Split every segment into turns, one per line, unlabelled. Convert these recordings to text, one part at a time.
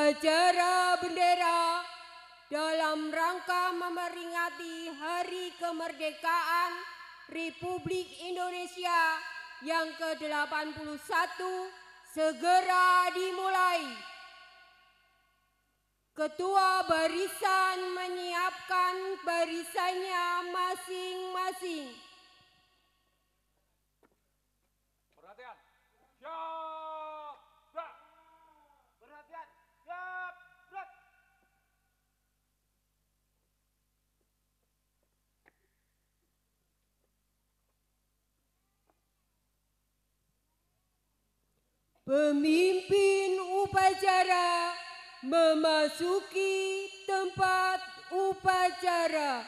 upacara bendera dalam rangka memperingati Hari Kemerdekaan Republik Indonesia yang ke-81 segera dimulai. Ketua barisan menyiapkan barisannya masing-masing.
Perhatian, siap, gerak. Perhatian, siap, gerak.
Pemimpin upacara memasuki tempat upacara.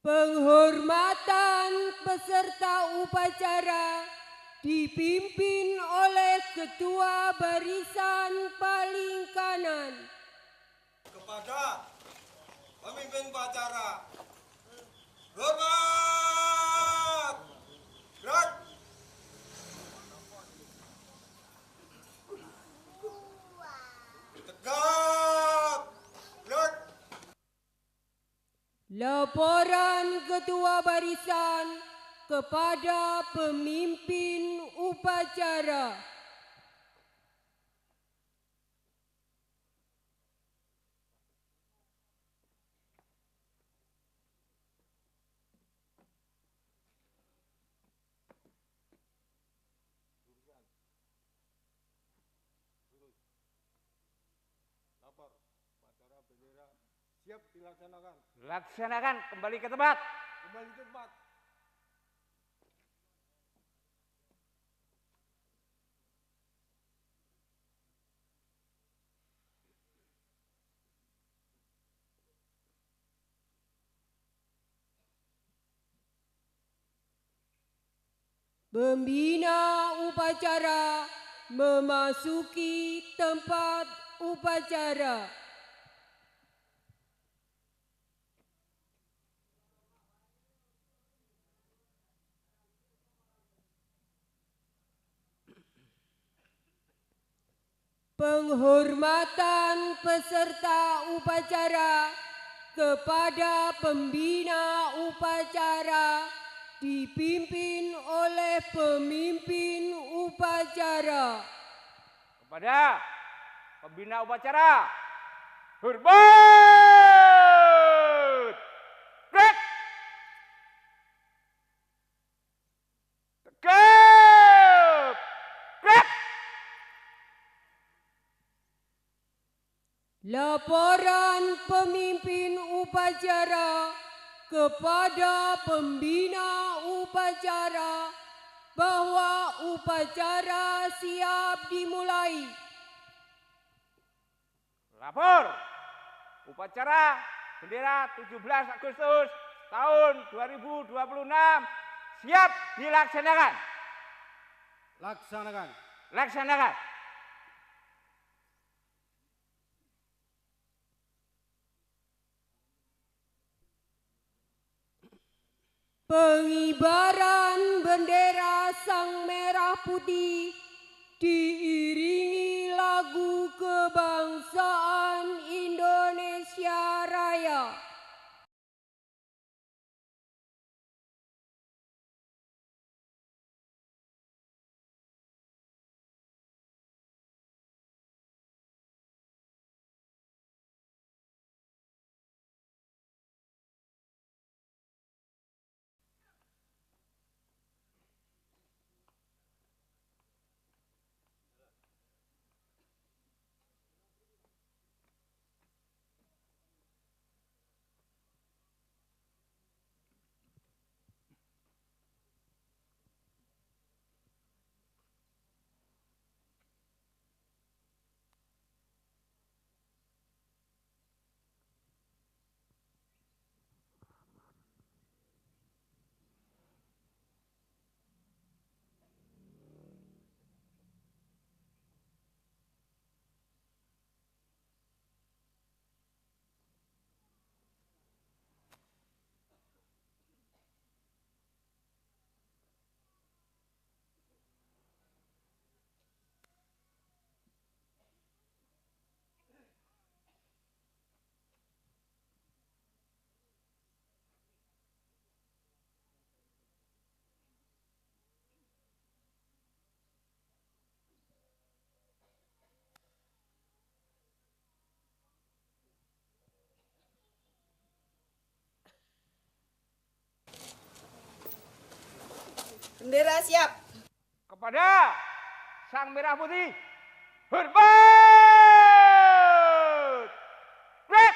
Penghormatan peserta upacara dipimpin oleh Ketua Barisan paling kanan.
Kepada pemimpin upacara, hormat, gerak. Tegap, gerak.
Laporan Ketua Barisan kepada pemimpin upacara.
Lapor, upacara bendera siap dilaksanakan. Laksanakan, kembali ke tempat. Kembali ke tempat.
Pembina upacara memasuki tempat upacara. Penghormatan peserta upacara kepada pembina upacara dipimpin oleh pemimpin upacara.
Kepada pembina upacara, hormat, gerak, tegap, gerak.
Laporan pemimpin upacara kepada pembina upacara bahwa upacara siap dimulai.
Lapor, upacara bendera 17 Agustus tahun 2026 siap dilaksanakan.
Laksanakan.
Laksanakan.
Pengibaran bendera Sang Merah Putih diiringi lagu kebangsaan Indonesia Raya.
Bendera siap.
Kepada Sang Merah Putih, hormat! Red!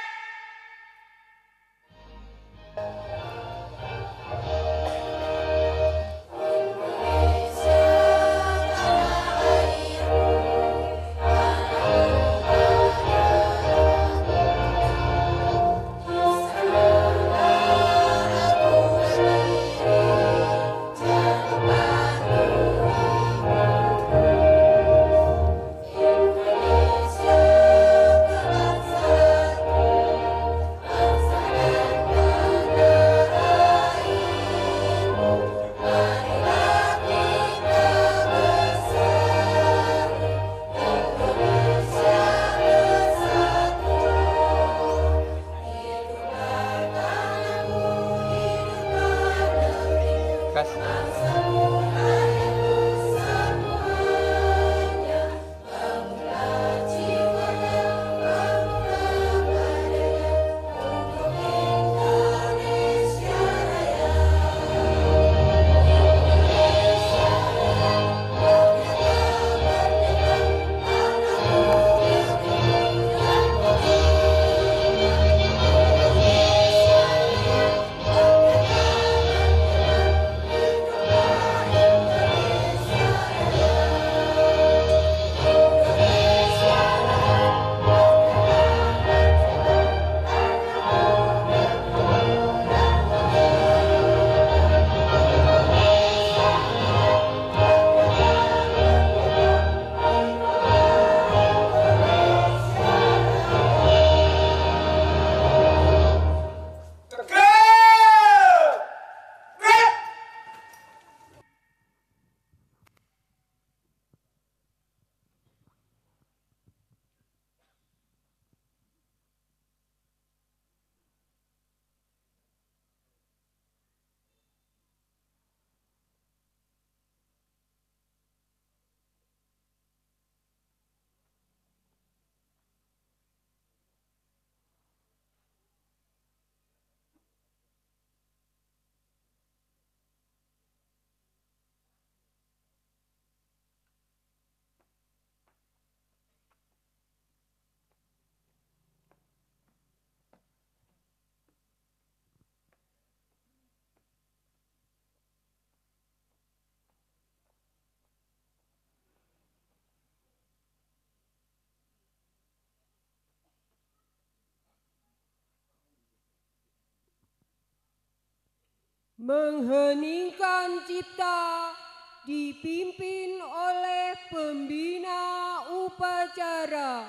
Mengheningkan cipta dipimpin oleh pembina upacara.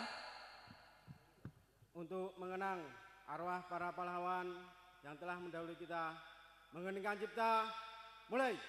Untuk mengenang arwah para pahlawan yang telah mendahului kita, mengheningkan cipta, mulai.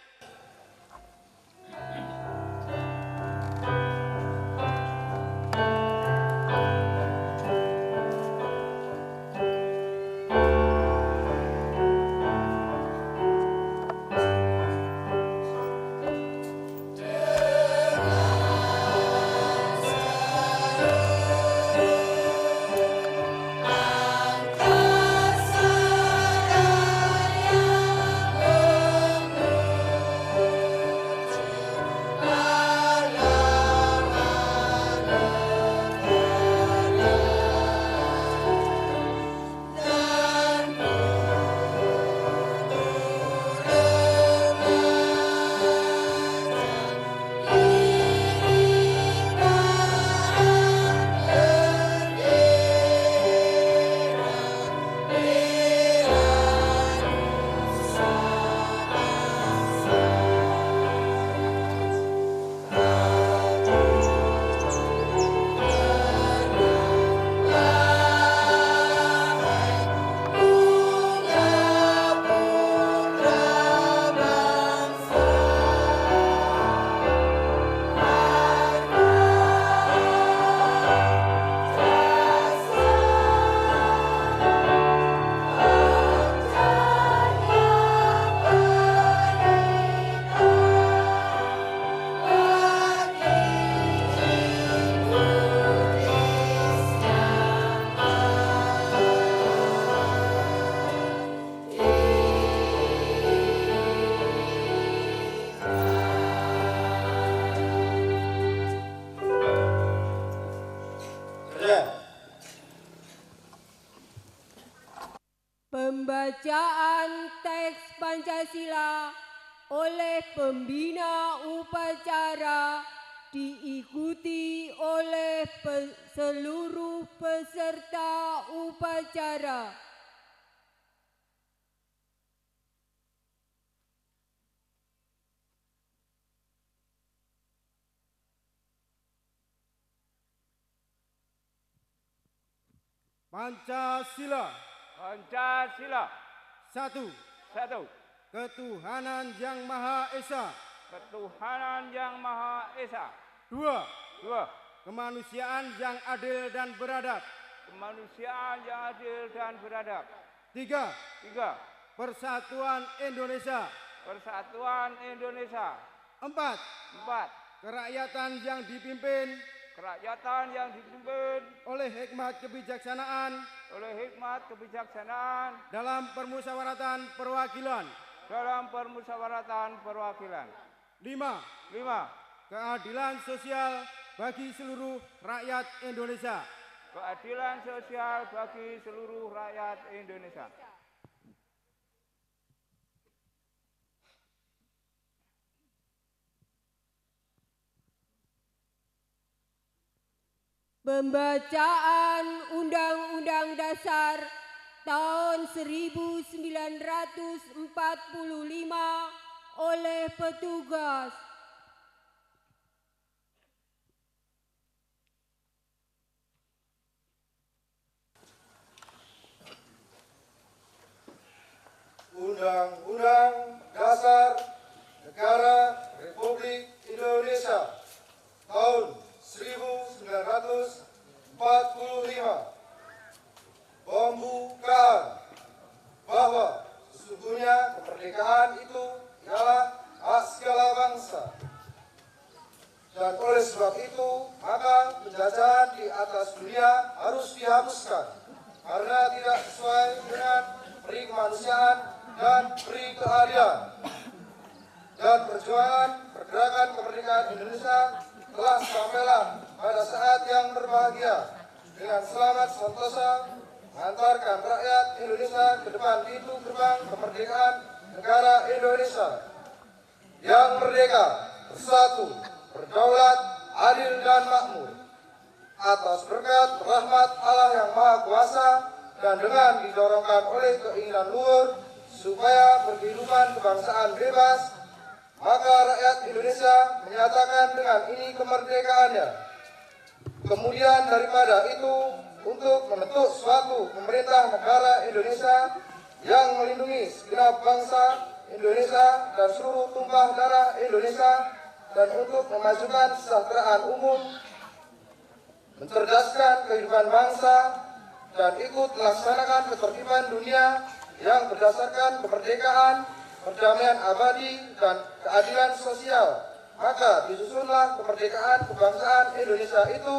Pembacaan teks Pancasila oleh pembina upacara diikuti oleh seluruh peserta upacara.
Pancasila.
Pancasila.
Satu.
Satu.
Ketuhanan Yang Maha Esa.
Ketuhanan Yang Maha Esa.
Dua.
Dua.
Kemanusiaan yang adil dan beradab.
Kemanusiaan yang adil dan beradab.
Tiga.
Tiga.
Persatuan Indonesia.
Persatuan Indonesia.
Empat.
Empat.
Kerakyatan yang dipimpin
Kerakyatan yang dipimpin
oleh hikmat kebijaksanaan dalam permusyawaratan perwakilan.
dalam permusyawaratan perwakilan.
Lima.
Lima.
Keadilan sosial bagi seluruh rakyat Indonesia.
Keadilan sosial bagi seluruh rakyat Indonesia.
Pembacaan Undang-Undang Dasar tahun 1945 oleh petugas.
Undang-Undang Dasar Negara Republik Indonesia tahun 1945. Pembukaan bahwa sesungguhnya kemerdekaan itu ialah hak segala bangsa. Dan oleh sebab itu, maka penjajahan di atas dunia harus dihapuskan karena tidak sesuai dengan peri kemanusiaan dan peri keadilan. Dan perjuangan pergerakan kemerdekaan Indonesia telah sampailah pada saat yang berbahagia dengan selamat sentosa mengantarkan rakyat Indonesia ke depan pintu gerbang kemerdekaan negara Indonesia yang merdeka, bersatu, berdaulat, adil dan makmur atas berkat rahmat Allah yang Maha Kuasa dan dengan didorongkan oleh keinginan luhur supaya berkehidupan kebangsaan bebas, maka rakyat Indonesia menyatakan dengan ini kemerdekaannya. Kemudian daripada itu, untuk membentuk suatu pemerintah negara Indonesia yang melindungi segenap bangsa Indonesia dan seluruh tumpah darah Indonesia, dan untuk memajukan kesejahteraan umum, mencerdaskan kehidupan bangsa, dan ikut melaksanakan ketertiban dunia yang berdasarkan kemerdekaan, perdamaian abadi, dan keadilan sosial. Maka disusunlah kemerdekaan kebangsaan Indonesia itu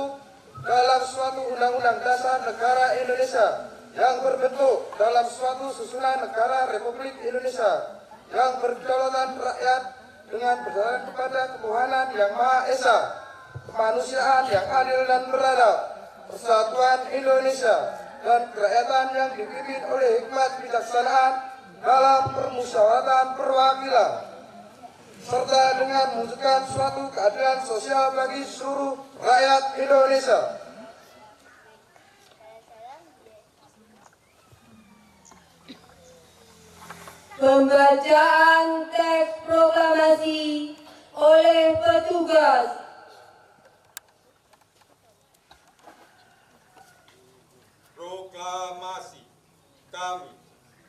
dalam suatu undang-undang dasar negara Indonesia yang berbentuk dalam suatu susunan negara Republik Indonesia yang berkedaulatan rakyat dengan berdasarkan kepada ketuhanan yang Maha Esa, kemanusiaan yang adil dan beradab, persatuan Indonesia, dan kerakyatan yang dipimpin oleh hikmat kebijaksanaan dalam permusyawaratan perwakilan, serta dengan mewujudkan suatu keadilan sosial bagi seluruh rakyat Indonesia.
Pembacaan teks proklamasi oleh petugas.
Proklamasi kami,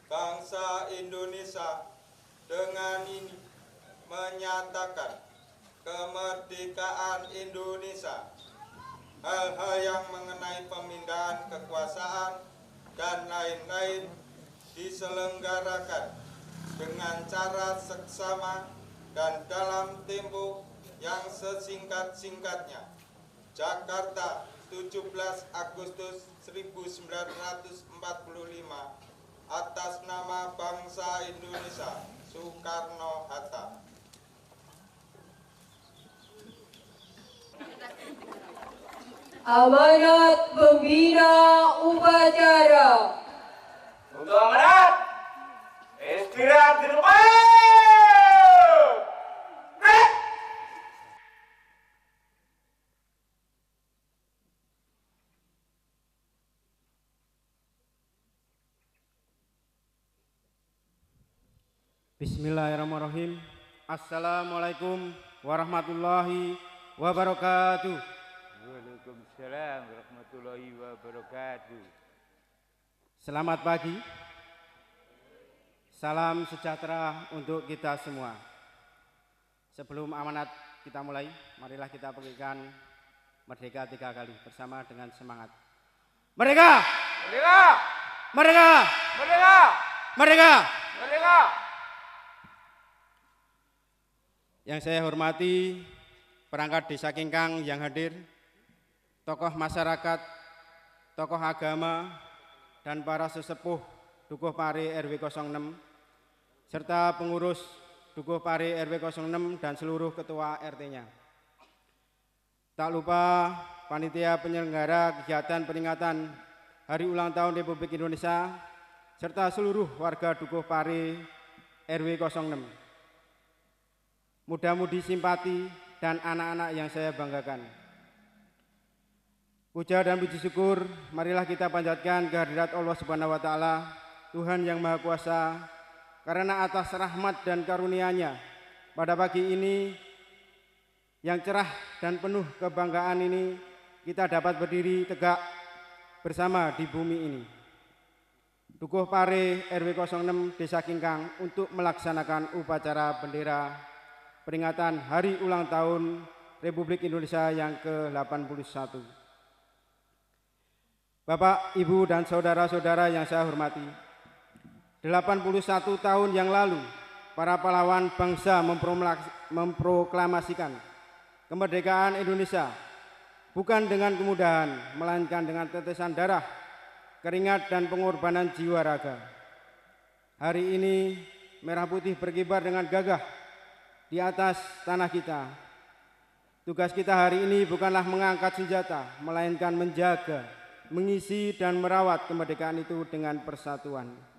bangsa Indonesia, dengan ini menyatakan kemerdekaan Indonesia. Hal-hal yang mengenai pemindahan kekuasaan dan lain-lain diselenggarakan dengan cara seksama dan dalam tempo yang sesingkat-singkatnya. Jakarta, 17 Agustus 1945, atas nama bangsa Indonesia, Soekarno-Hatta.
Amanat pembina upacara.
Untuk amanat. Gerak di depan.
Bismillahirrahmanirrahim. Assalamualaikum warahmatullahi wabarakatuh.
Waalaikumsalam warahmatullahi wabarakatuh.
Selamat pagi. Salam sejahtera untuk kita semua. Sebelum amanat kita mulai, marilah kita berikan merdeka 3 kali bersama dengan semangat. Merdeka!
Merdeka!
Merdeka!
Merdeka!
Merdeka!
Merdeka!
Yang saya hormati perangkat Desa Kingkang yang hadir, tokoh masyarakat, tokoh agama, dan para sesepuh Dukuh Pare RW 06, serta pengurus Dukuh Pare RW 06 dan seluruh ketua RT-nya. Tak lupa panitia penyelenggara kegiatan peringatan Hari Ulang Tahun Republik Indonesia, serta seluruh warga Dukuh Pare RW 06. Mudah-mudi simpati dan anak-anak yang saya banggakan. Puja dan puji syukur marilah kita panjatkan kehadirat Allah Subhanahu wa taala, Tuhan yang Maha Kuasa, karena atas rahmat dan karunia-Nya pada pagi ini yang cerah dan penuh kebanggaan ini kita dapat berdiri tegak bersama di bumi ini. Dukuh Pare RW 06 Desa Kingkang untuk melaksanakan upacara bendera peringatan Hari Ulang Tahun Republik Indonesia yang ke-81. Bapak, Ibu, dan saudara-saudara yang saya hormati, 81 tahun yang lalu, para pahlawan bangsa memproklamasikan kemerdekaan Indonesia bukan dengan kemudahan, melainkan dengan tetesan darah, keringat, dan pengorbanan jiwa raga. Hari ini, merah putih berkibar dengan gagah di atas tanah kita. Tugas kita hari ini bukanlah mengangkat senjata, melainkan menjaga, mengisi, dan merawat kemerdekaan itu dengan persatuan.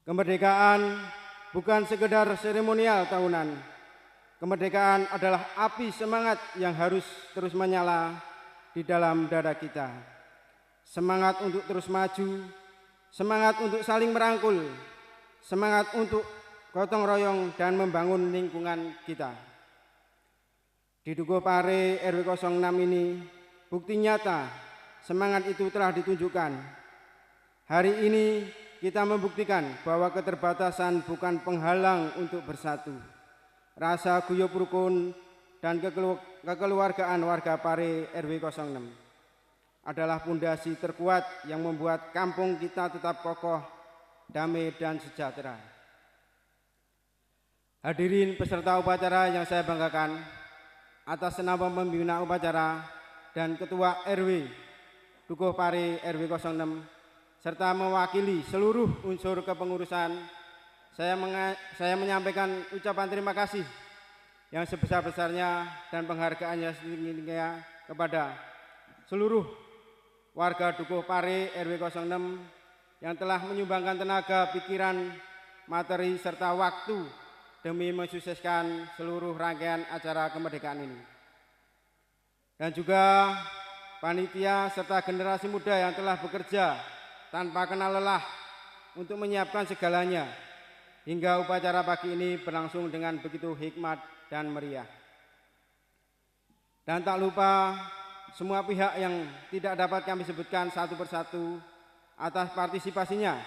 Kemerdekaan bukan sekedar seremonial tahunan. Kemerdekaan adalah api semangat yang harus terus menyala di dalam dada kita. Semangat untuk terus maju, semangat untuk saling merangkul, semangat untuk gotong royong dan membangun lingkungan kita. Di Dukuh Pare RW 06 ini, bukti nyata semangat itu telah ditunjukkan. Hari ini kita membuktikan bahwa keterbatasan bukan penghalang untuk bersatu. Rasa guyup rukun dan kekeluargaan warga Pare RW 06 adalah pondasi terkuat yang membuat kampung kita tetap kokoh, damai, dan sejahtera. Hadirin peserta upacara yang saya banggakan, atas nama pembina upacara dan ketua RW Dukuh Pare RW 06 serta mewakili seluruh unsur kepengurusan, saya menyampaikan ucapan terima kasih yang sebesar-besarnya dan penghargaannya setinggi-tingginya kepada seluruh warga Dukuh Pare RW 06 yang telah menyumbangkan tenaga, pikiran, materi, serta waktu demi mensukseskan seluruh rangkaian acara kemerdekaan ini. Dan juga panitia serta generasi muda yang telah bekerja tanpa kenal lelah untuk menyiapkan segalanya hingga upacara pagi ini berlangsung dengan begitu hikmat dan meriah. Dan tak lupa semua pihak yang tidak dapat kami sebutkan satu persatu atas partisipasinya,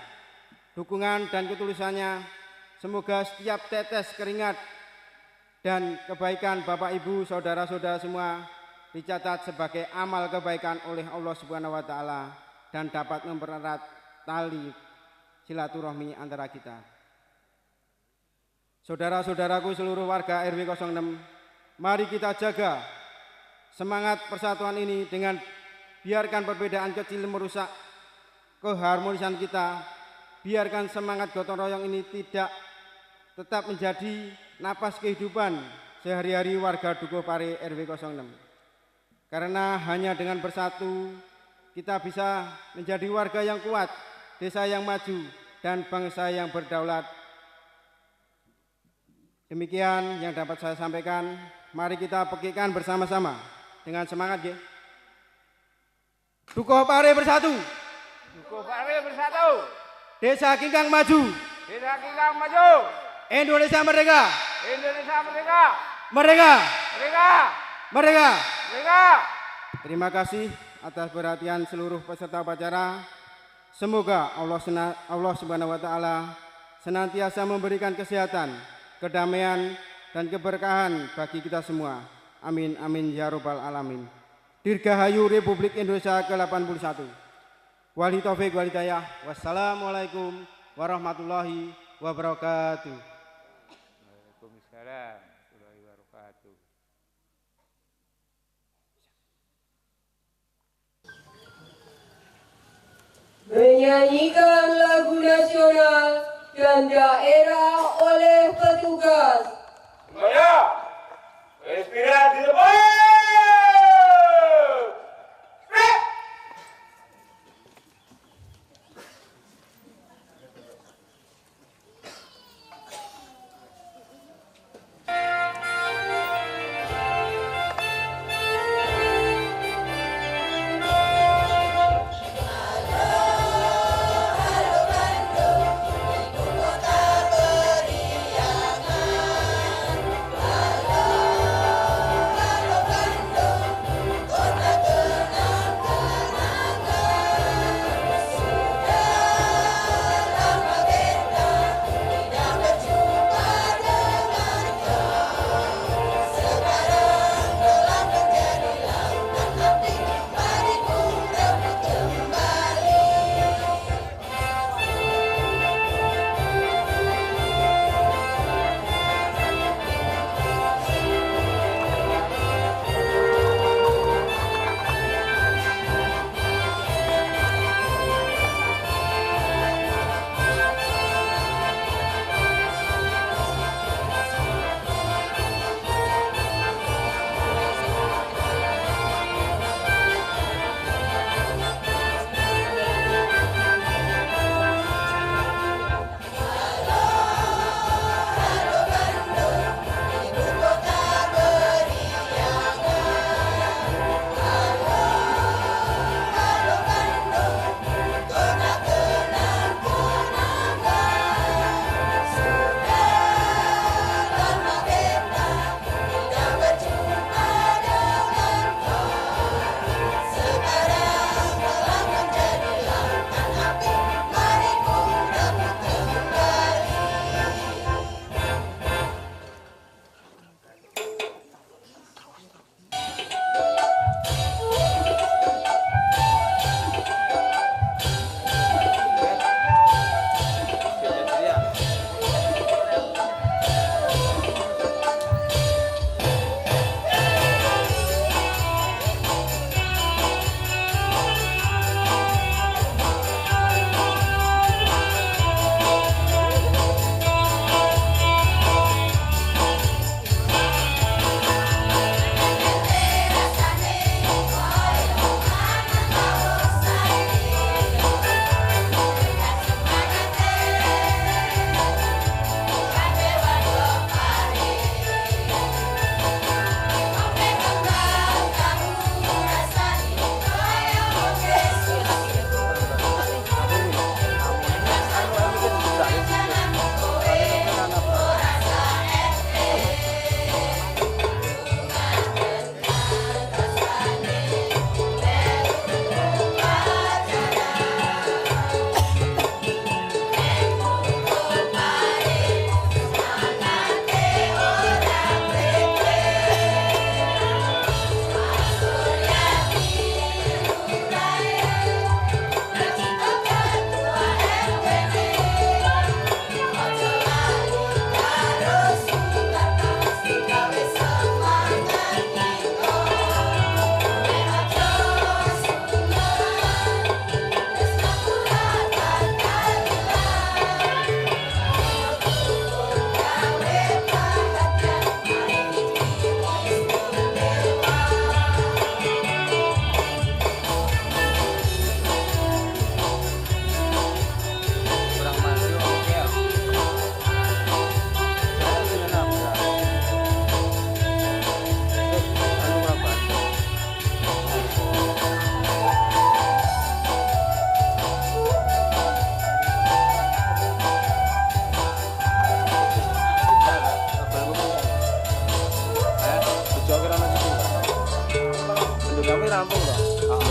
dukungan, dan ketulusannya. Semoga setiap tetes keringat dan kebaikan Bapak, Ibu, saudara-saudara semua dicatat sebagai amal kebaikan oleh Allah Subhanahu wa taala dan dapat mempererat tali silaturahmi antara kita. Saudara-saudaraku seluruh warga RW 06, mari kita jaga semangat persatuan ini dengan biarkan perbedaan kecil merusak keharmonisan kita. Biarkan semangat gotong royong ini tetap menjadi napas kehidupan sehari-hari warga Dukuh Pare RW 06. Karena hanya dengan bersatu kita bisa menjadi warga yang kuat, desa yang maju, dan bangsa yang berdaulat. Demikian yang dapat saya sampaikan. Mari kita pekikkan bersama-sama dengan semangat ya. Dukuh Pare bersatu.
Dukuh Pare bersatu.
Desa Kingkang maju.
Desa Kingkang maju.
Indonesia merdeka.
Indonesia merdeka.
Merdeka.
Merdeka.
Merdeka.
Merdeka.
Terima kasih atas perhatian seluruh peserta upacara. Semoga Allah Subhanahu wa taala senantiasa memberikan kesehatan, kedamaian dan keberkahan bagi kita semua. Amin amin ya rabbal alamin. Dirgahayu Republik Indonesia ke-81. Wali taufik wal hidayah. Wassalamualaikum warahmatullahi wabarakatuh.
Waalaikumsalam warahmatullahi wabarakatuh.
Menyanyikan lagu nasional dan daerah oleh petugas.
Semuanya, inspirasi di depan.
Halo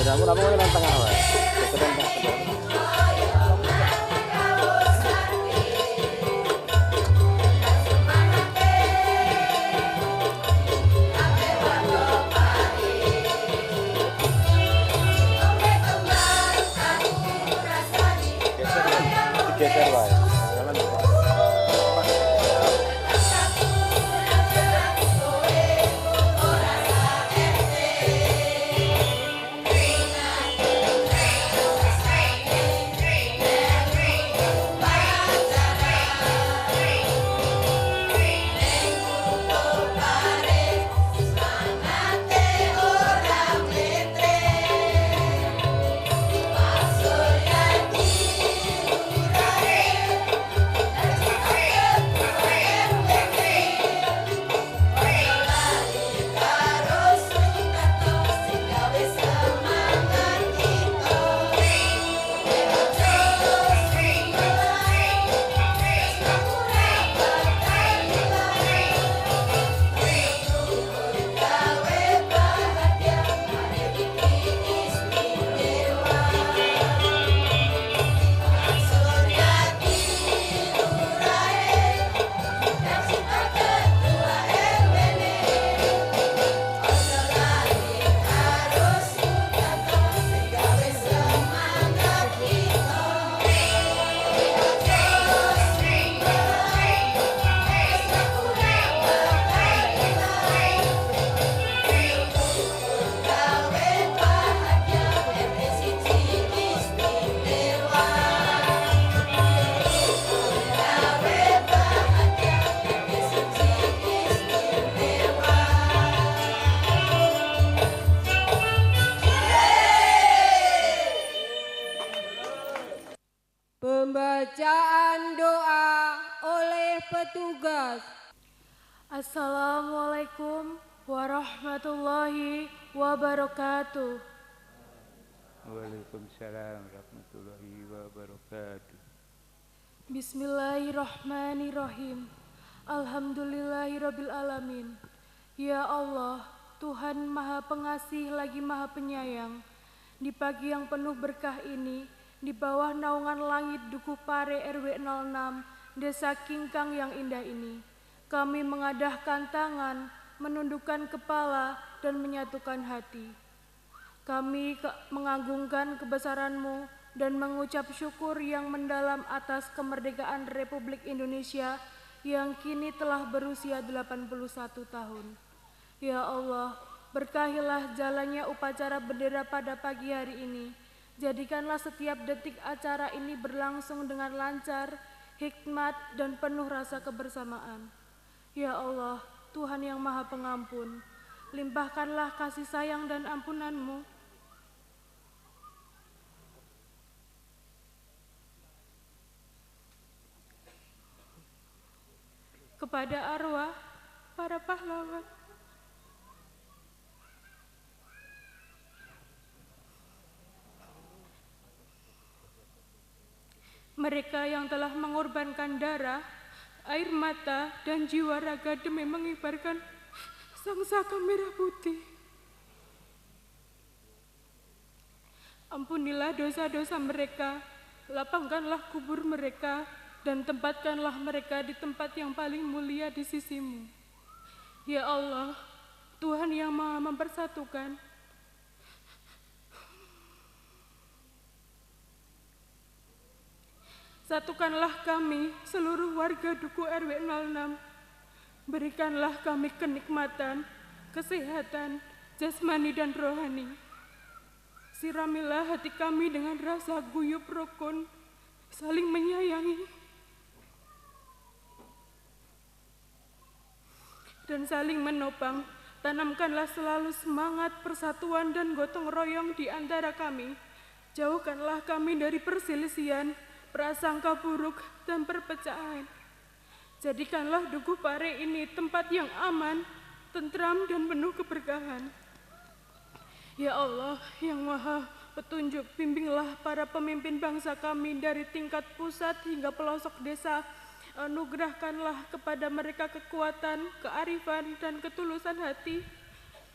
Sepadamu apa kau nang tengah wae? Geser wae.
Pembacaan doa oleh petugas.
Assalamualaikum warahmatullahi wabarakatuh.
Waalaikumsalam warahmatullahi wabarakatuh.
Bismillahirrahmanirrahim. Alhamdulillahirabbil alamin. Ya Allah, Tuhan Maha Pengasih lagi Maha Penyayang. Di pagi yang penuh berkah ini, di bawah naungan langit Dukuh Pare RW 06, Desa Kingkang yang indah ini, kami mengadahkan tangan, menundukkan kepala, dan menyatukan hati. Kami mengagungkan kebesaran-Mu dan mengucap syukur yang mendalam atas kemerdekaan Republik Indonesia yang kini telah berusia 81 tahun. Ya Allah, berkahilah jalannya upacara bendera pada pagi hari ini. Jadikanlah setiap detik acara ini berlangsung dengan lancar, hikmat, dan penuh rasa kebersamaan. Ya Allah, Tuhan yang Maha Pengampun, limpahkanlah kasih sayang dan ampunan-Mu kepada arwah para pahlawan, mereka yang telah mengorbankan darah, air mata, dan jiwa raga demi mengibarkan sangsaka merah putih. Ampunilah dosa-dosa mereka, lapangkanlah kubur mereka, dan tempatkanlah mereka di tempat yang paling mulia di sisi-Mu. Ya Allah, Tuhan yang Maha mempersatukan, satukanlah kami, seluruh warga Dukuh RW 06. Berikanlah kami kenikmatan, kesehatan, jasmani dan rohani. Siramilah hati kami dengan rasa guyub rukun, saling menyayangi, dan saling menopang. Tanamkanlah selalu semangat persatuan dan gotong royong di antara kami. Jauhkanlah kami dari perselisihan, prasangka buruk, dan perpecahan. Jadikanlah Dukuh Pare ini tempat yang aman, tentram, dan penuh keberkahan. Ya Allah yang Maha Petunjuk, bimbinglah para pemimpin bangsa kami dari tingkat pusat hingga pelosok desa. Anugerahkanlah kepada mereka kekuatan, kearifan, dan ketulusan hati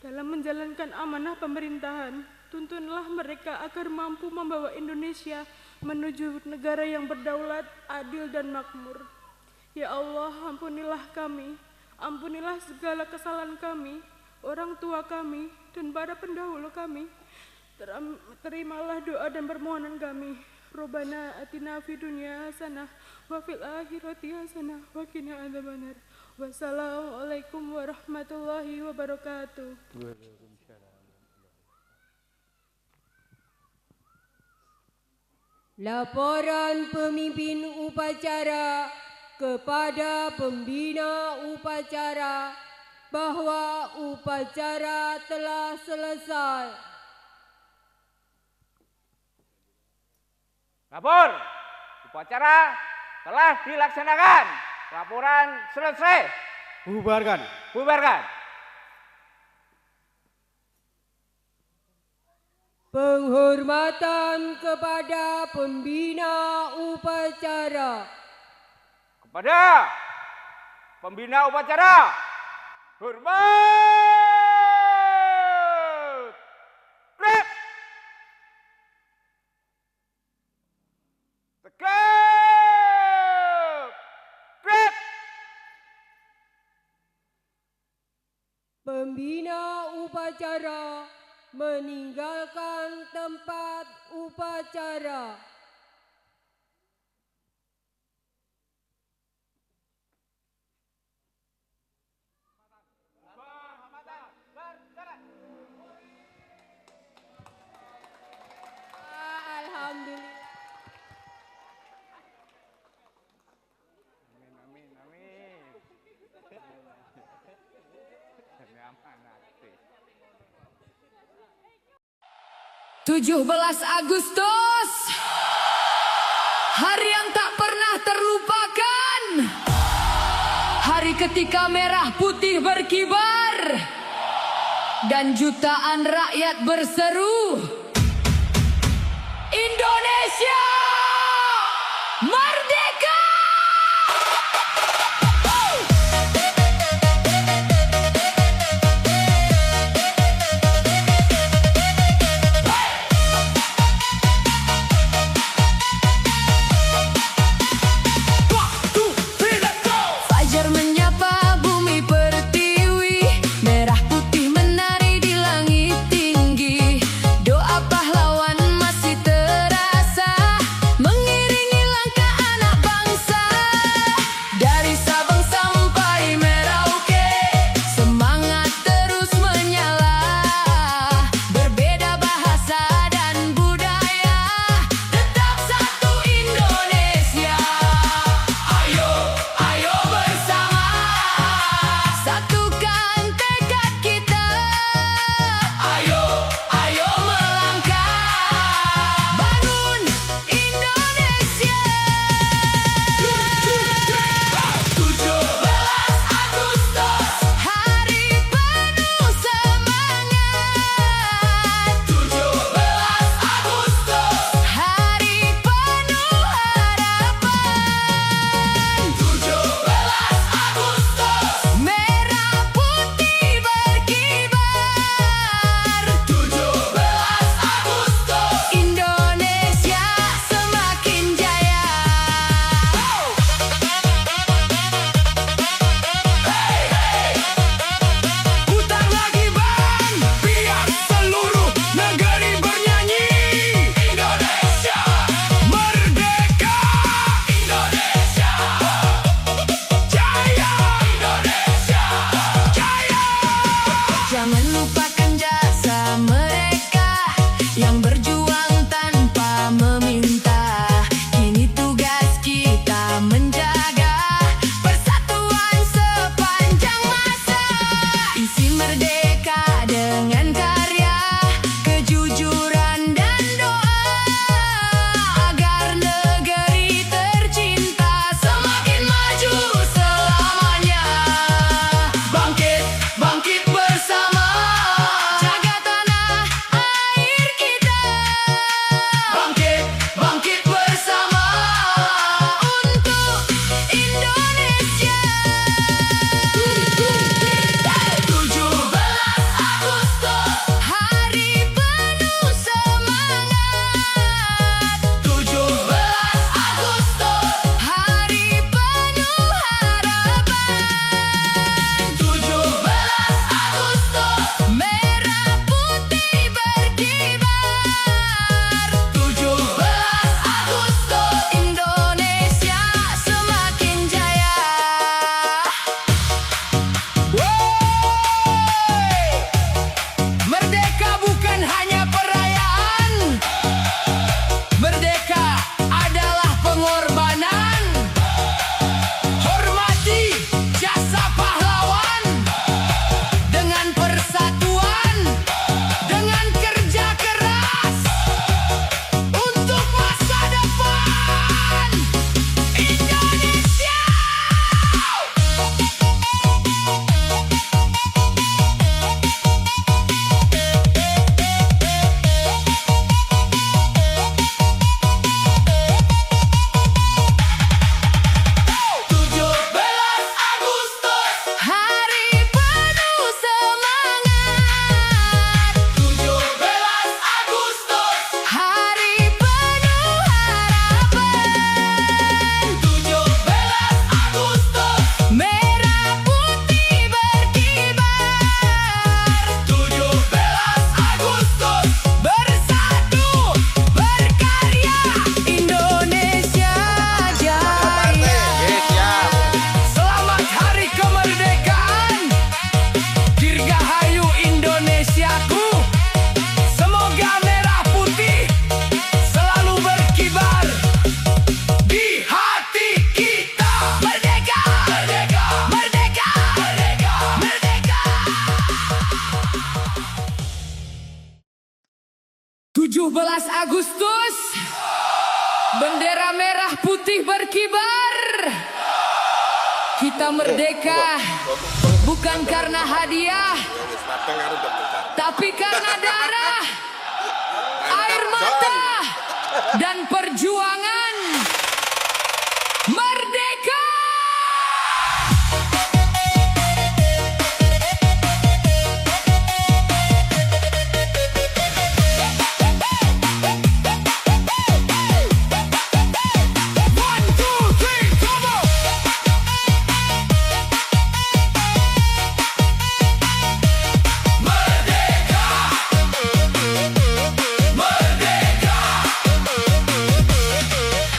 dalam menjalankan amanah pemerintahan. Tuntunlah mereka agar mampu membawa Indonesia menuju negara yang berdaulat, adil dan makmur. Ya Allah, ampunilah kami, ampunilah segala kesalahan kami, orang tua kami, dan para pendahulu kami. Terimalah doa dan permohonan kami. Robbana atina fid dunya hasanah wa fil akhirati hasanah wa qina adzabannar. Wassalamualaikum warahmatullahi wabarakatuh.
Laporan pemimpin upacara kepada pembina upacara bahwa upacara telah selesai.
Lapor, upacara telah dilaksanakan. Laporan selesai.
Bubarkan.
Bubarkan.
Penghormatan kepada pembina upacara.
Kepada pembina upacara, hormat. Grab. Tegap. Grab.
Pembina upacara meninggalkan tempat upacara. Alhamdulillah.
Amin, amin, amin. Demi amanah.
17 Agustus, hari yang tak pernah terlupakan, hari ketika merah putih berkibar dan jutaan rakyat berseru, Indonesia merdeka! Doa Agustus, bendera merah putih berkibar. Kita merdeka bukan karena hadiah, tapi karena darah, air mata, dan perjuangan. Merdeka!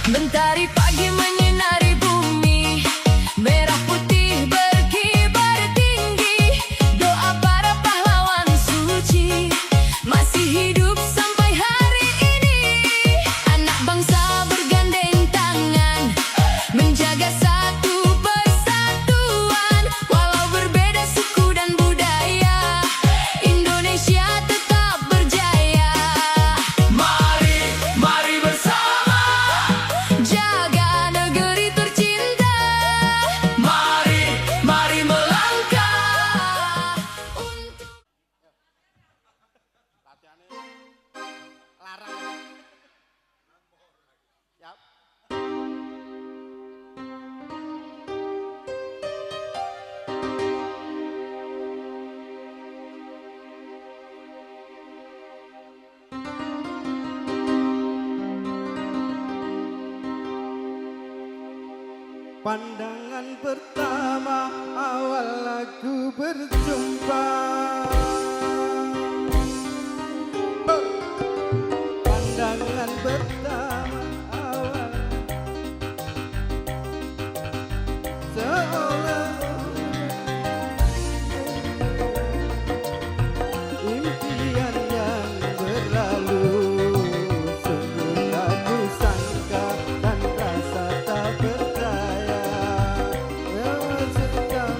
Mentari pagi menyinari bumi, merah putih berkibar tinggi. Doa para pahlawan suci masih hidup sampai hari ini. Anak bangsa bergandeng tangan menjaga satu persatuan. Walau berbeda suku dan budaya, Indonesia tetap berjaya. Mari, mari bersama jaga negeri tercinta. Mari, mari melangkah untuk
Pandangan pertama awal aku berjumpa. Pandangan pertama awal seolah impian yang berlalu. Sungguh tak kusangka dan rasa tak berdaya. Sedang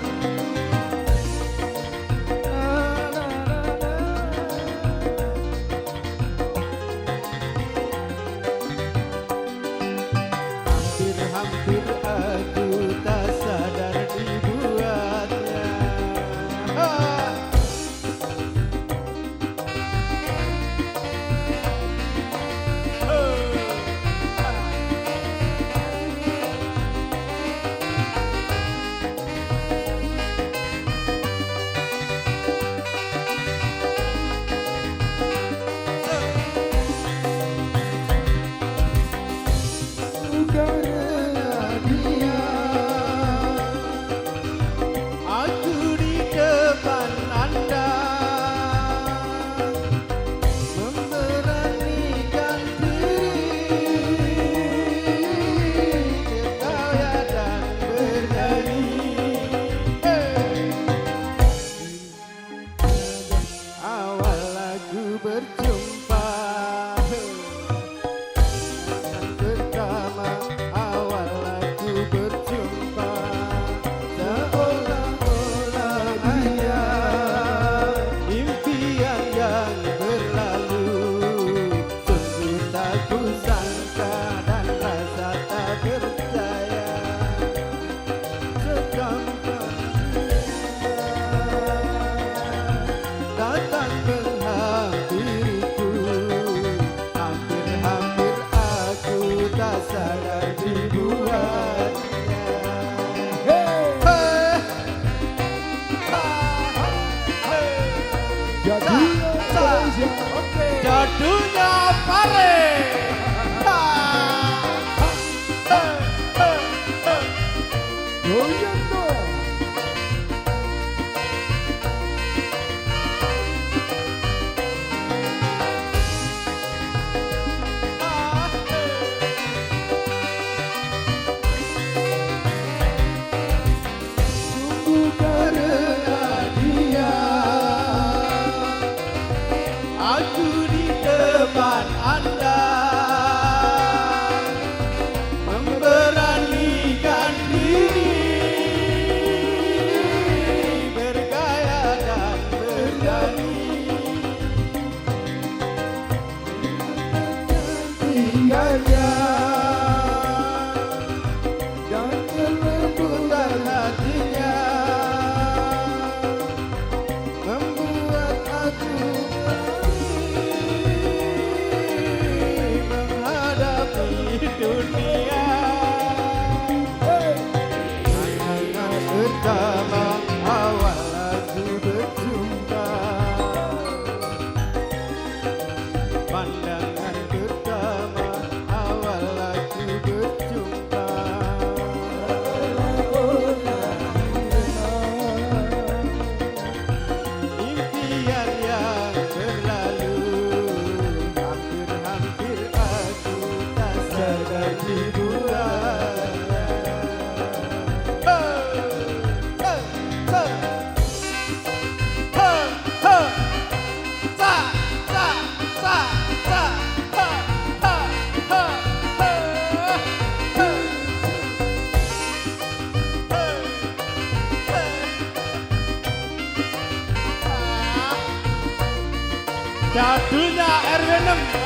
Jadulnya RW 6.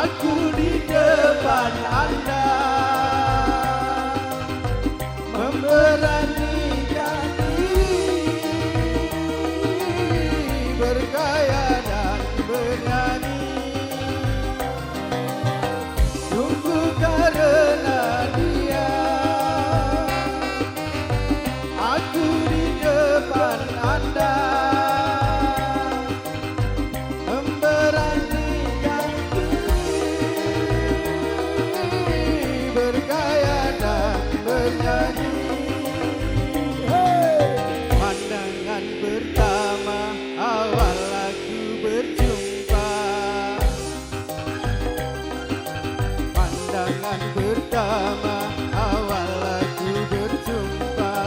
Aku di depan Anda memberanikan diri bergaya dan bernyanyi. Sungguh karena dia aku di depan Anda memberanikan bergaya dan bernyanyi. Pandangan pertama awal aku berjumpa, pandangan pertama awal aku berjumpa,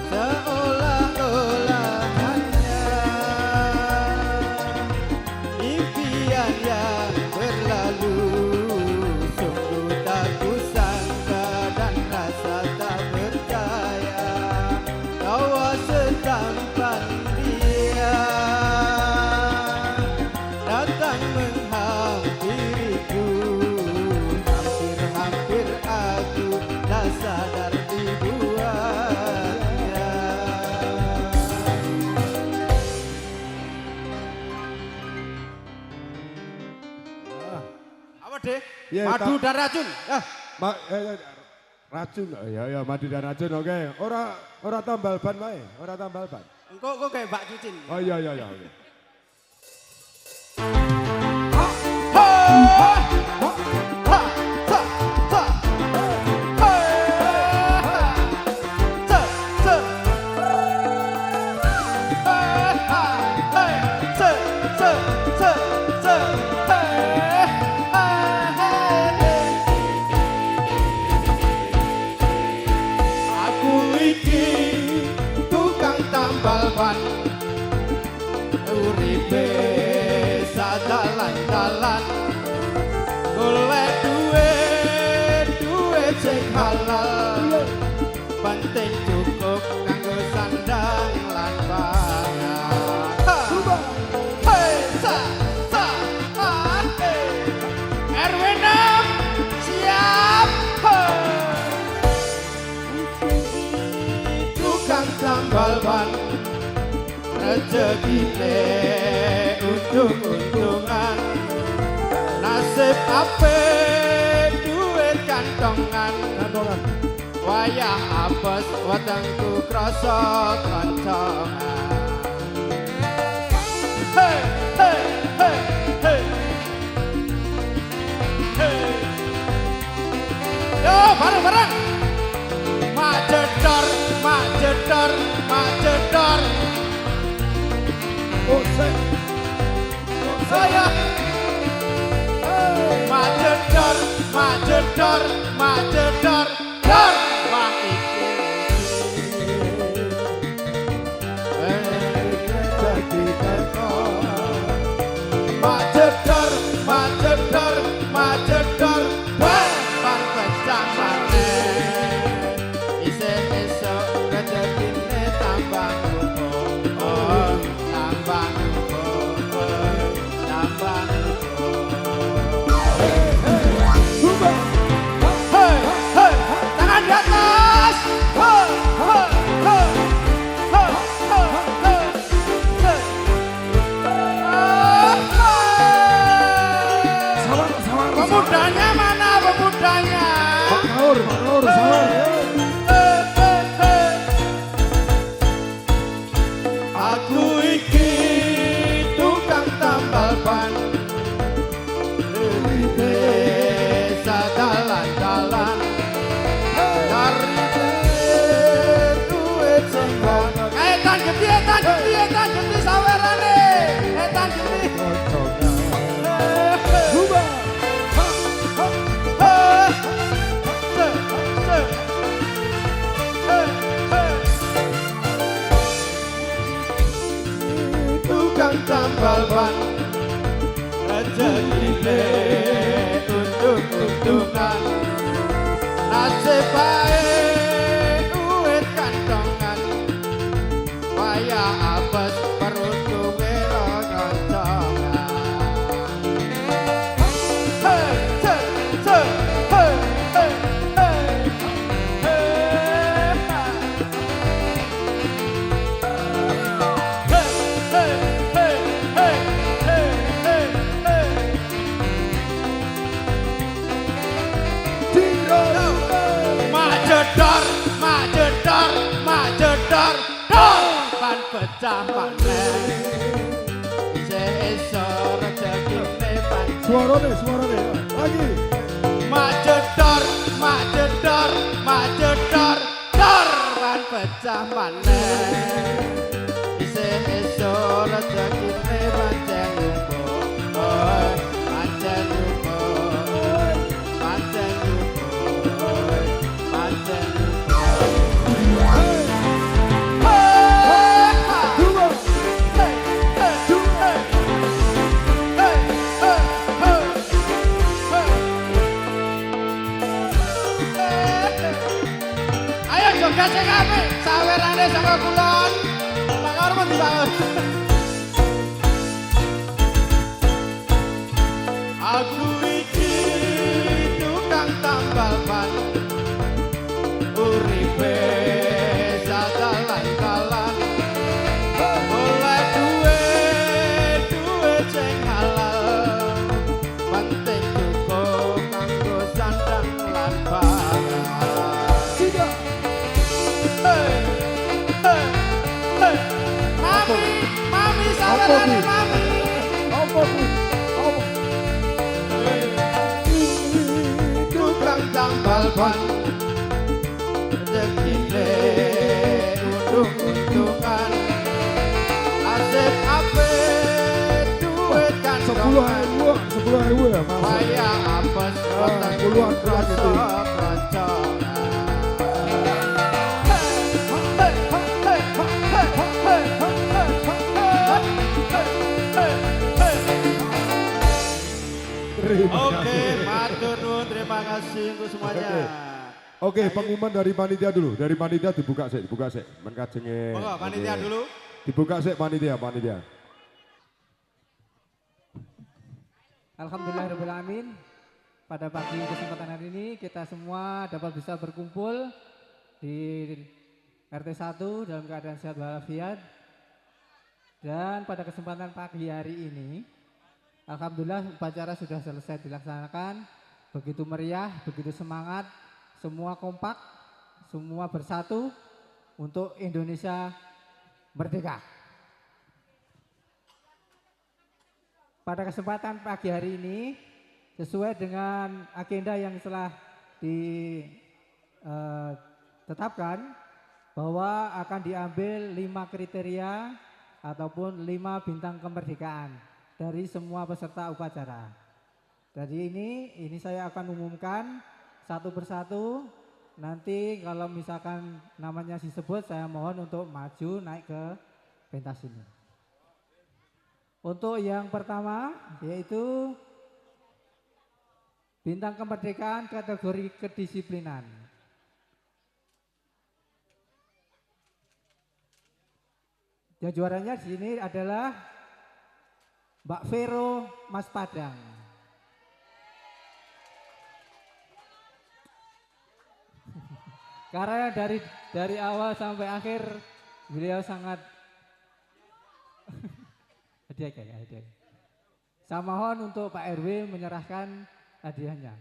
seolah-olah hanya impian yang berlalu. Sungguh tak kusangka dan rasa tak percaya bahwa setampan dia datang menghampiriku. Hampir-hampir aku tak sadar dibuatnya. Apa deh?
Ya,
Madu dan racun.
Racun. Ya madu dan racun oke. Ora tambal ban wae, ora tambal ban.
Engkau kayak Mbak Cucin.
Oh iya oke.
Aku iki tukang tambal ban, uripe sadalan-dalan, golek duit sing halal, penting cukup kanggo sandang lan pangan. Hei, RW 6 siap. Tukang tambal ban, rezekine untung-untungan, nasib apik duit kantongan, wayah apes wetengku krasa kantongan. Hey, hey, hey, hey, hey. Yo bareng-bareng. Mak jedor, mak jedor, mak jedor. Oh saya. Mak jedor, mak jedor, mak jedor. Dor, wah iki. Jadi teko. Mak jedor, mak jedor, mak jedor. Bar pecah maneh. Esok rezekine tambah numpuk, oh tambah numpuk, tambah numpuk. Hei, hei, tangan di atas. Hei, hei, hei, hei, hei, hei, hei. Pemudanya mana pemudanya?
Pak Nur, sabar.
Aku iki tukang tambal ban, dari desa dalan-dalan, dari duit sing kono. Etan gede sawerane. Etan gede. Tukang tambal ban, Jekile untung-untungan nasib bae duit kantongan waya apes peruntunge roncongan hey hey hey hey hey Jedor, dor, ban pecah maneh. Sesor rezekine ban.
Suarane, lagi.
Jedor, dor, ban pecah maneh. Sesor rezekine pancen lumpuh. Oi, pancen lumpuh. Pancen lumpuh. Pancen kasih kami sawerane saka kulon Pak Hormat dibangun aku iki tukang tambal ban uripe sadalan-dalan oleh duit sing halal penting cukup kanggo sandang lan pangan Mami sabarane mami. Apa kuwi? Apa? Tukang tambal ban. Rezekine untung-untungan. Asik ape duit kantongan.
10.000 ya, Mas.
Waya apes
puluhan berat itu.
Oke, matur nuwun, terima kasih untuk semuanya.
Oke, pengumuman dari panitia dulu. Dari panitia dibuka sik. Menkajenge.
Monggo, panitia dulu.
Dibuka sik panitia.
Alhamdulillahirrahmanirrahim. Pada pagi kesempatan hari ini kita semua dapat bisa berkumpul di RT 1 dalam keadaan sehat walafiat. Dan pada kesempatan pagi hari ini, alhamdulillah upacara sudah selesai dilaksanakan. Begitu meriah, begitu semangat, semua kompak, semua bersatu untuk Indonesia merdeka. Pada kesempatan pagi hari ini, sesuai dengan agenda yang telah ditetapkan, bahwa akan diambil 5 kriteria ataupun 5 bintang kemerdekaan dari semua peserta upacara. Jadi ini saya akan umumkan satu persatu. Nanti kalau misalkan namanya disebut, saya mohon untuk maju naik ke pentas ini. Untuk yang pertama yaitu bintang kemerdekaan kategori kedisiplinan. Yang juaranya di sini adalah Mbak Vero Mas Padang. Karena dari awal sampai akhir beliau sangat hadiah. Saya mohon untuk Pak RW menyerahkan hadiahnya.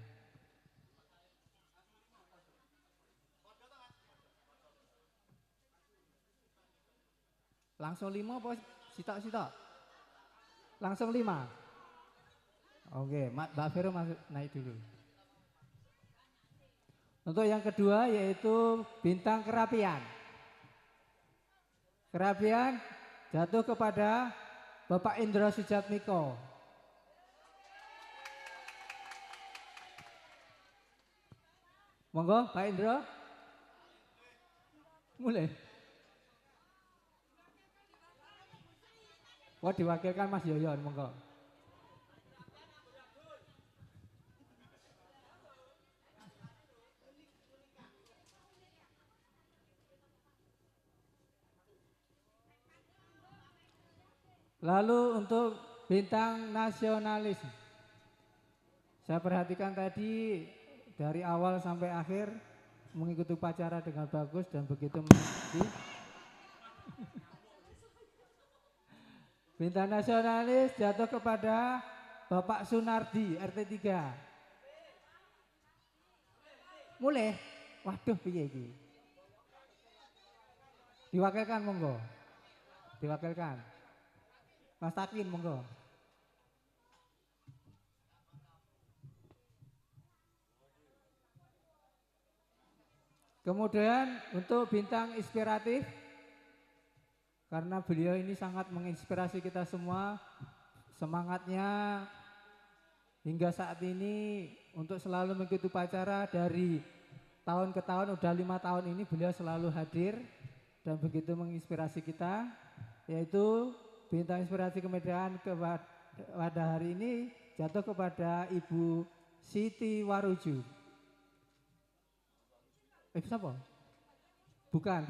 Langsung 5 apa sitok? Langsung 5. Oke, Mbak Vero masuk naik dulu. Untuk yang kedua yaitu bintang kerapian. Kerapian jatuh kepada Bapak Indra Sujatmiko. Monggo Pak Indra. Mulai. Wah, diwakilkan Mas Yoyon, monggo. Lalu untuk bintang nasionalis. Saya perhatikan tadi dari awal sampai akhir mengikuti upacara dengan bagus dan begitu mengerti. Bintang nasionalis jatuh kepada Bapak Sunardi RT 3. Mulai. Waduh piye iki. Diwakilkan monggo. Diwakilkan. Mas Takin monggo. Kemudian untuk bintang inspiratif, karena beliau ini sangat menginspirasi kita semua, semangatnya hingga saat ini untuk selalu mengikuti upacara dari tahun ke tahun, udah 5 tahun ini beliau selalu hadir dan begitu menginspirasi kita, yaitu bintang inspirasi kemerdekaan pada hari ini jatuh kepada Ibu Siti Waruju. Siapa? Bukan.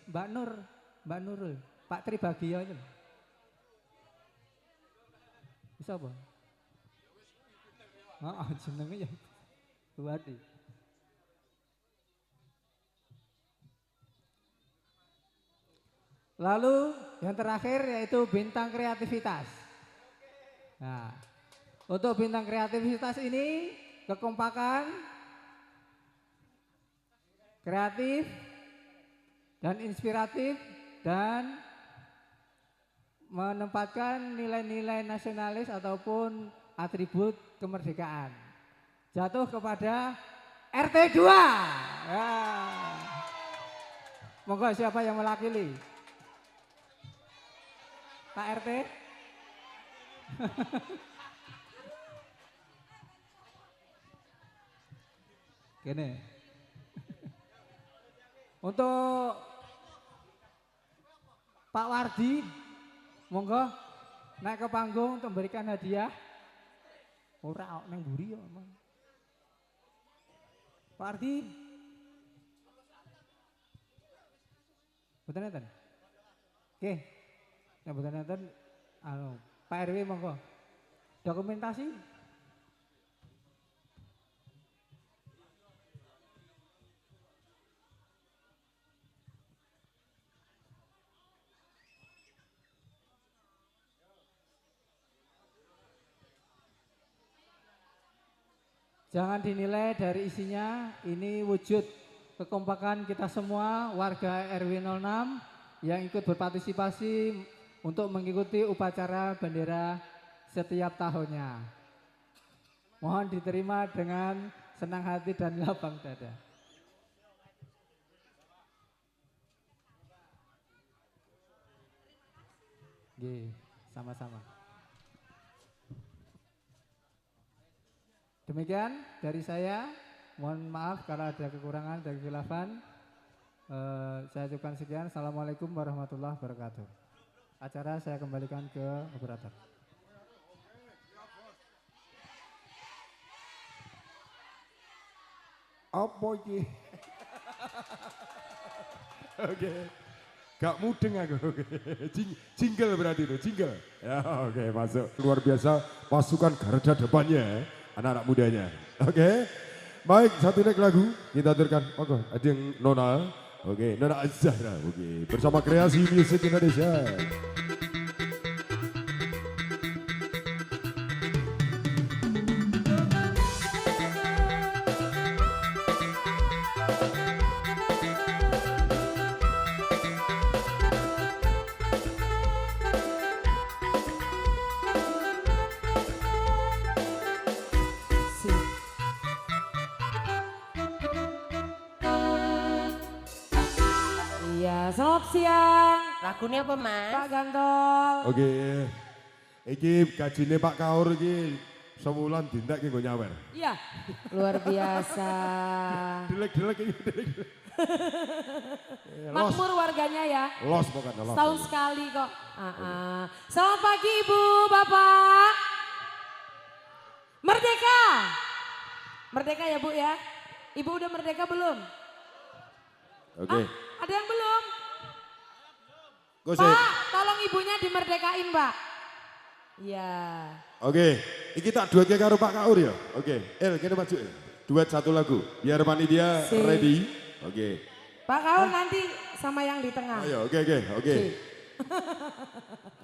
Mbak Nurul, Pak Tribagio itu. Bisa apa? Jenenge ya. Buati. Lalu yang terakhir yaitu bintang kreativitas. Nah, untuk bintang kreativitas ini kekompakan, kreatif dan inspiratif dan menempatkan nilai-nilai nasionalis ataupun atribut kemerdekaan. Jatuh kepada RT 2. Ya. Monggo siapa yang mewakili? Pak RT? Gini. Untuk Pak Wardi, monggo naik ke panggung untuk memberikan hadiah. Ora nang mburi ya, Mang. Pak Wardi. Mboten enten. Oke. Nek mboten enten Pak RW monggo. Dokumentasi. Jangan dinilai dari isinya, ini wujud kekompakan kita semua warga RW 06 yang ikut berpartisipasi untuk mengikuti upacara bendera setiap tahunnya. Mohon diterima dengan senang hati dan lapang dada. Oke, sama-sama. Demikian dari saya, mohon maaf kalau ada kekurangan dan kekhilafan. Saya ucapkan sekian. Assalamualaikum warahmatullahi wabarakatuh. Acara saya kembalikan ke operator.
Apa iki? Oke. Gak mudeng aku. Jingle berarti itu, jingle. Ya, oke, masuk. Luar biasa pasukan garda depannya. Anak-anak mudanya. Oke. Baik, satu leg lagu kita aturkan. Oke, ada yang Nona. Oke, Nona Azhara. Oke, bersama Kreasi Musik Indonesia.
Selamat siang.
Lagunya apa, Mas?
Pak Gantol.
Oke. Iki gajine Pak Kaur iki sebulan dindak iki nggo nyawer.
Iya. Luar biasa.
Delek-delek iki delek.
Makmur warganya ya.
Los pokoknya los.
Setahun sekali kok. Selamat pagi Ibu, Bapak. Merdeka. Merdeka ya Bu ya. Ibu udah merdeka belum?
Oke.
Ada yang belum?
Pak,
tolong ibunya dimerdekain, Pak. Iya.
Oke, ini tak duetnya karo Pak Kaur ya. Oke, El kene maju. Duet satu lagu. Biar panitia ready. Oke.
Pak Kaur nanti sama yang di tengah.
Ayo, oke.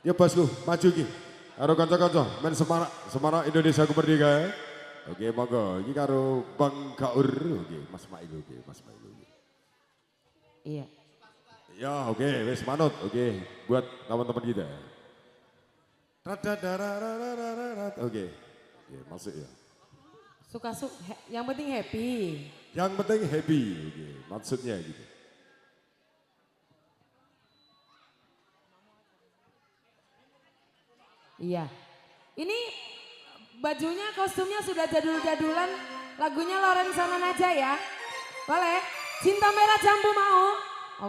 Ya bosku, maju ki. Karo kanca-kanca, men Semarang Indonesia ku merdeka ya. Oke, monggo. Iki karo Bang Kaur. Oke, Mas Mail. Oke, Mas Mail.
Iya.
Ya, oke, wes manut. Oke, buat teman-teman kita. Oke, masuk ya.
Yang penting happy.
Yang penting happy. Oke, maksudnya gitu.
Iya. Ini bajunya, kostumnya sudah jadul-jadulan. Lagunya Lorenzo aja ya. Boleh? Cinta Merah Jambu mau?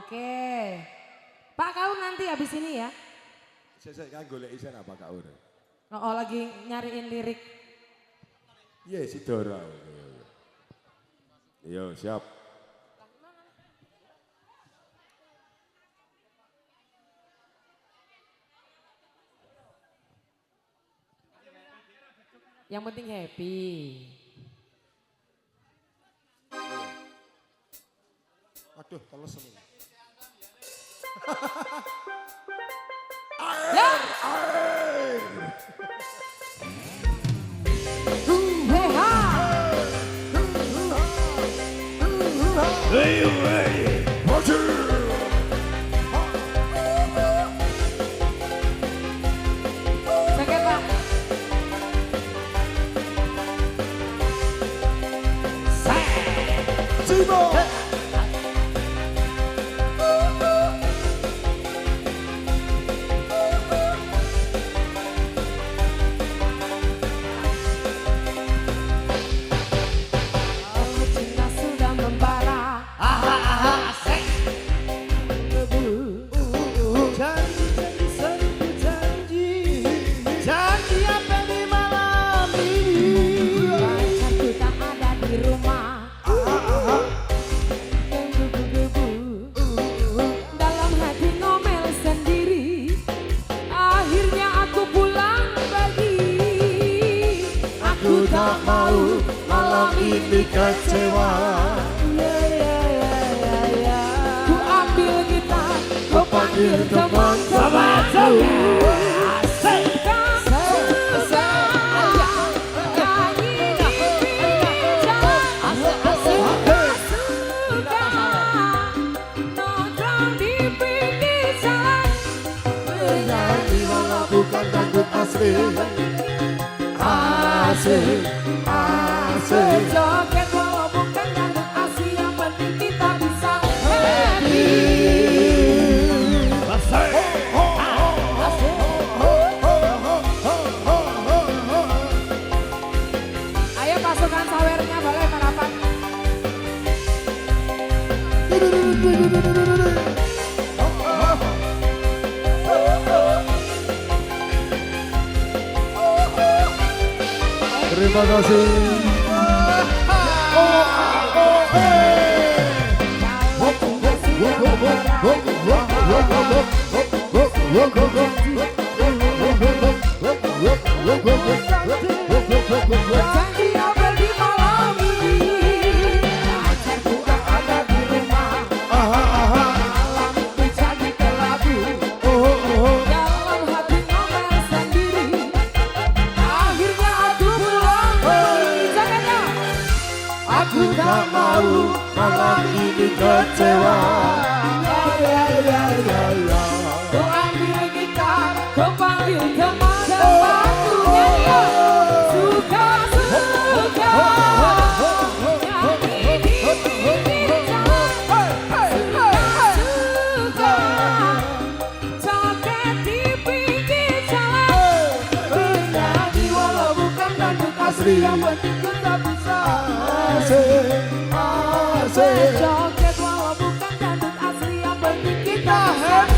Oke. Pak Kaur nanti habis ini ya.
Saya kan golek isen apa Kaur?
Oh, lagi nyariin lirik.
Iya, si Dora. Yo, siap.
Yang penting happy.
Aduh, teles semua.
Ya. Sakit, Pak. Cinta sudah membara.
Janji apa di malam ini?
Pacarku tak ada di rumah. Dalam hati ngomel sendiri. Akhirnya aku pulang pergi. Aku tak mau malam ini kecewa. Ku ambil gitar, ku panggil teman-temanku.
Bukan dangdut asli. Asik.
Joget walau bukan dangdut asli, yang penting kita bisa happy. Ayo pasukan sawernya boleh merapat.
Terima kasih.
Janji apa di malam ini? Pacarku tak ada di rumah. Malam itu jadi kelabu. Dalam hati ngomel sendiri. Akhirnya aku pulang pergi. Jangannya. Aku tak mau malam ini kecewa. Ku ambil gitar, ku panggil teman-temanku. Suka-suka nyanyi di pinggir jalan. Suka-suka joget di pinggir jalan. Bernyanyi walau bukan dangdut asli, yang penting kita bisa joget walau bukan dangdut asli, yang penting kita happy.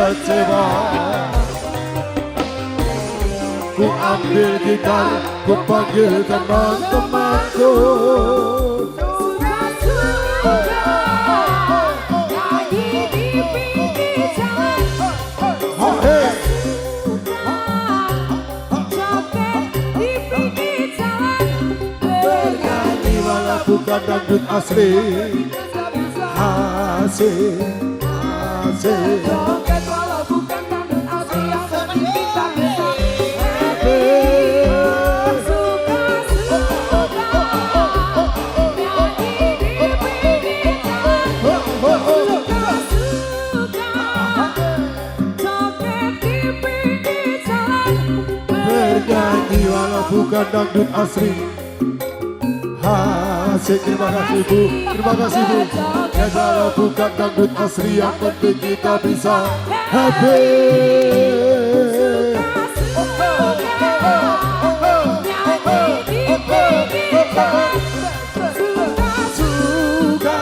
kecewa. Ku ambil gitar, ku panggil teman-temanku. Bukan dangdut asli, asik, asik.
Joget walau bukan dangdut asli, yang penting kita bisa happy. Suka-suka nyanyi di pinggir jalan. Suka-suka joget di pinggir jalan.
Bernyanyi walau bukan dangdut asli. Asik, terima kasih Bu, terima kasih Bu. Ya kalau bukan dangdut asli, yang penting kita bisa happy. Suka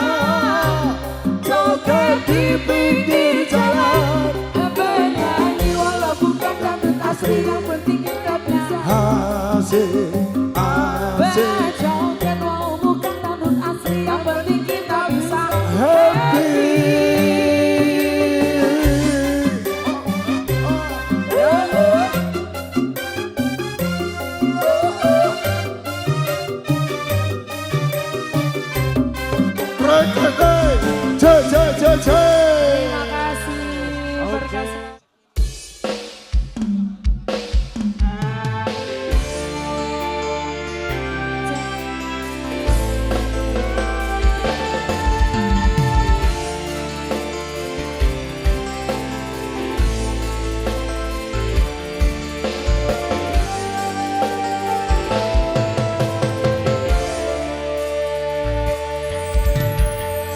joget di pinggir jalan.
Bernyanyi walau bukan dangdut asli, yang penting kita bisa
Asik, asik.
joget walau bukan dangdut asli, yang penting kita bisa
Happy.
Terima kasih, berkasih.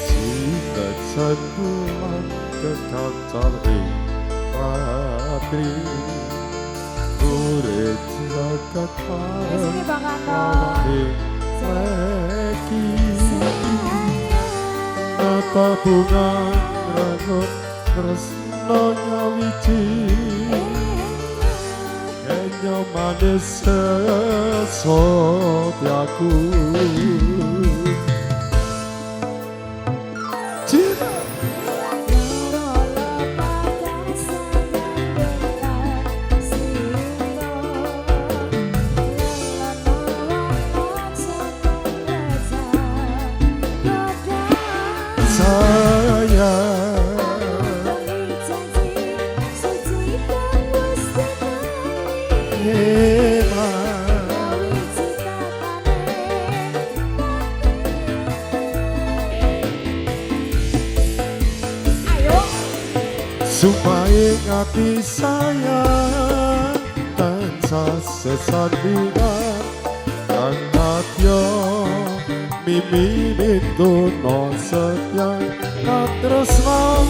Sikat bulan tetap cari patri. Urip jagat
Di sini Bang Anton.
lagi. Nata bunga ranut tresno nyawiji. Kenya manis sesopyaku. Supaya hati saya tansah sesandingan kang natya miminin dono setia katresnan.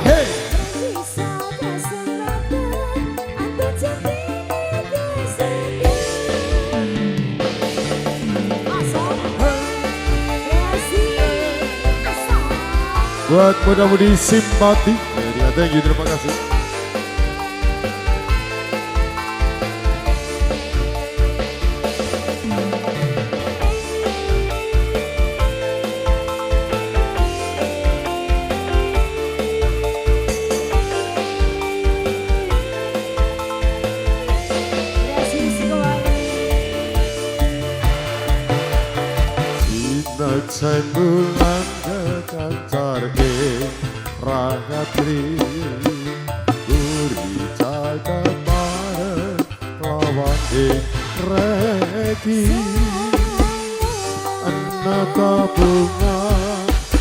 Hey. Buat mudah-mudi simpati. Thank you, terima kasih. Cinta bulan kekancar ragatri guri jaga bareng lawan reki anaka bunga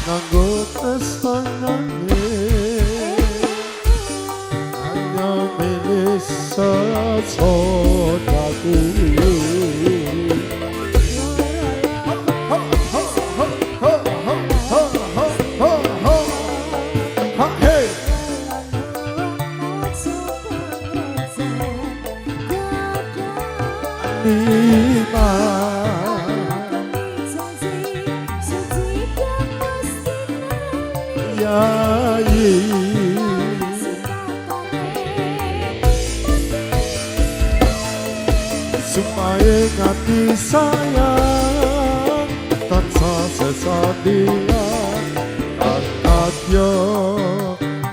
nganggo testanane hanya milik sesodaku. Di sayang tansah sesadingan angkat yo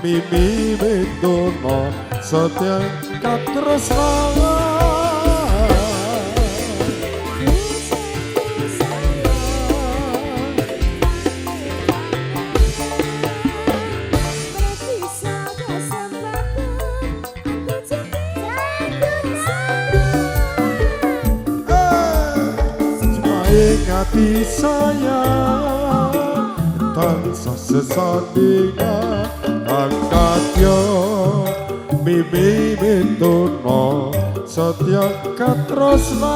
mimi bendono setia katresna. Hati sayang tansah sesandingan angkat yo mimi bendono setia katresna.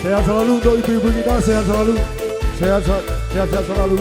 Sehat selalu untuk ibu-ibu kita, sehat selalu, sehat selalu.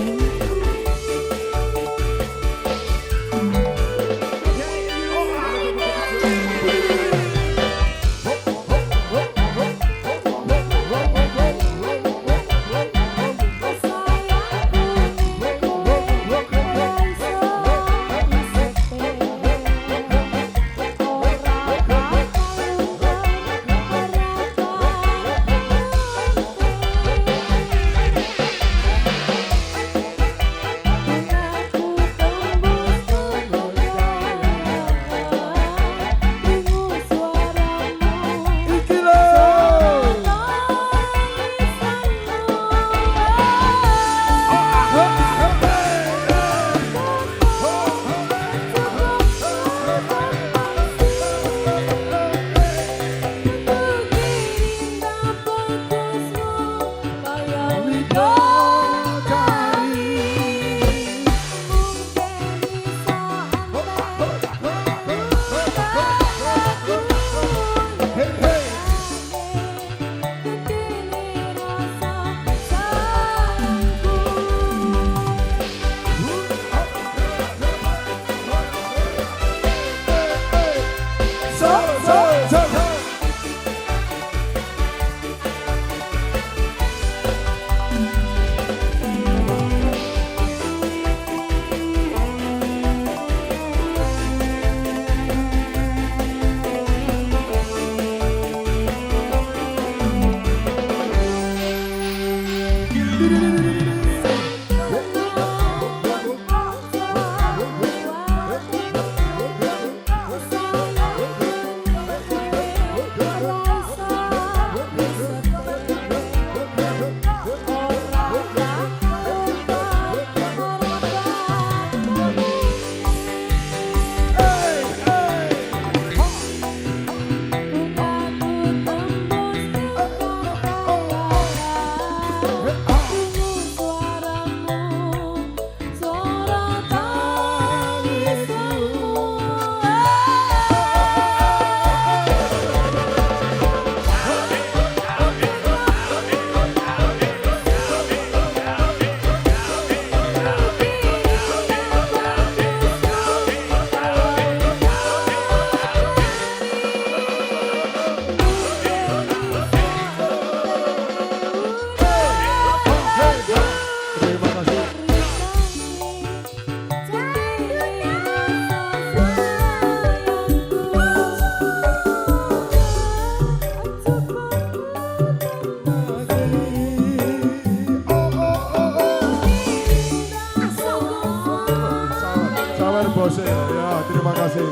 kasih.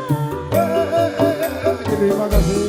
Terima kasih.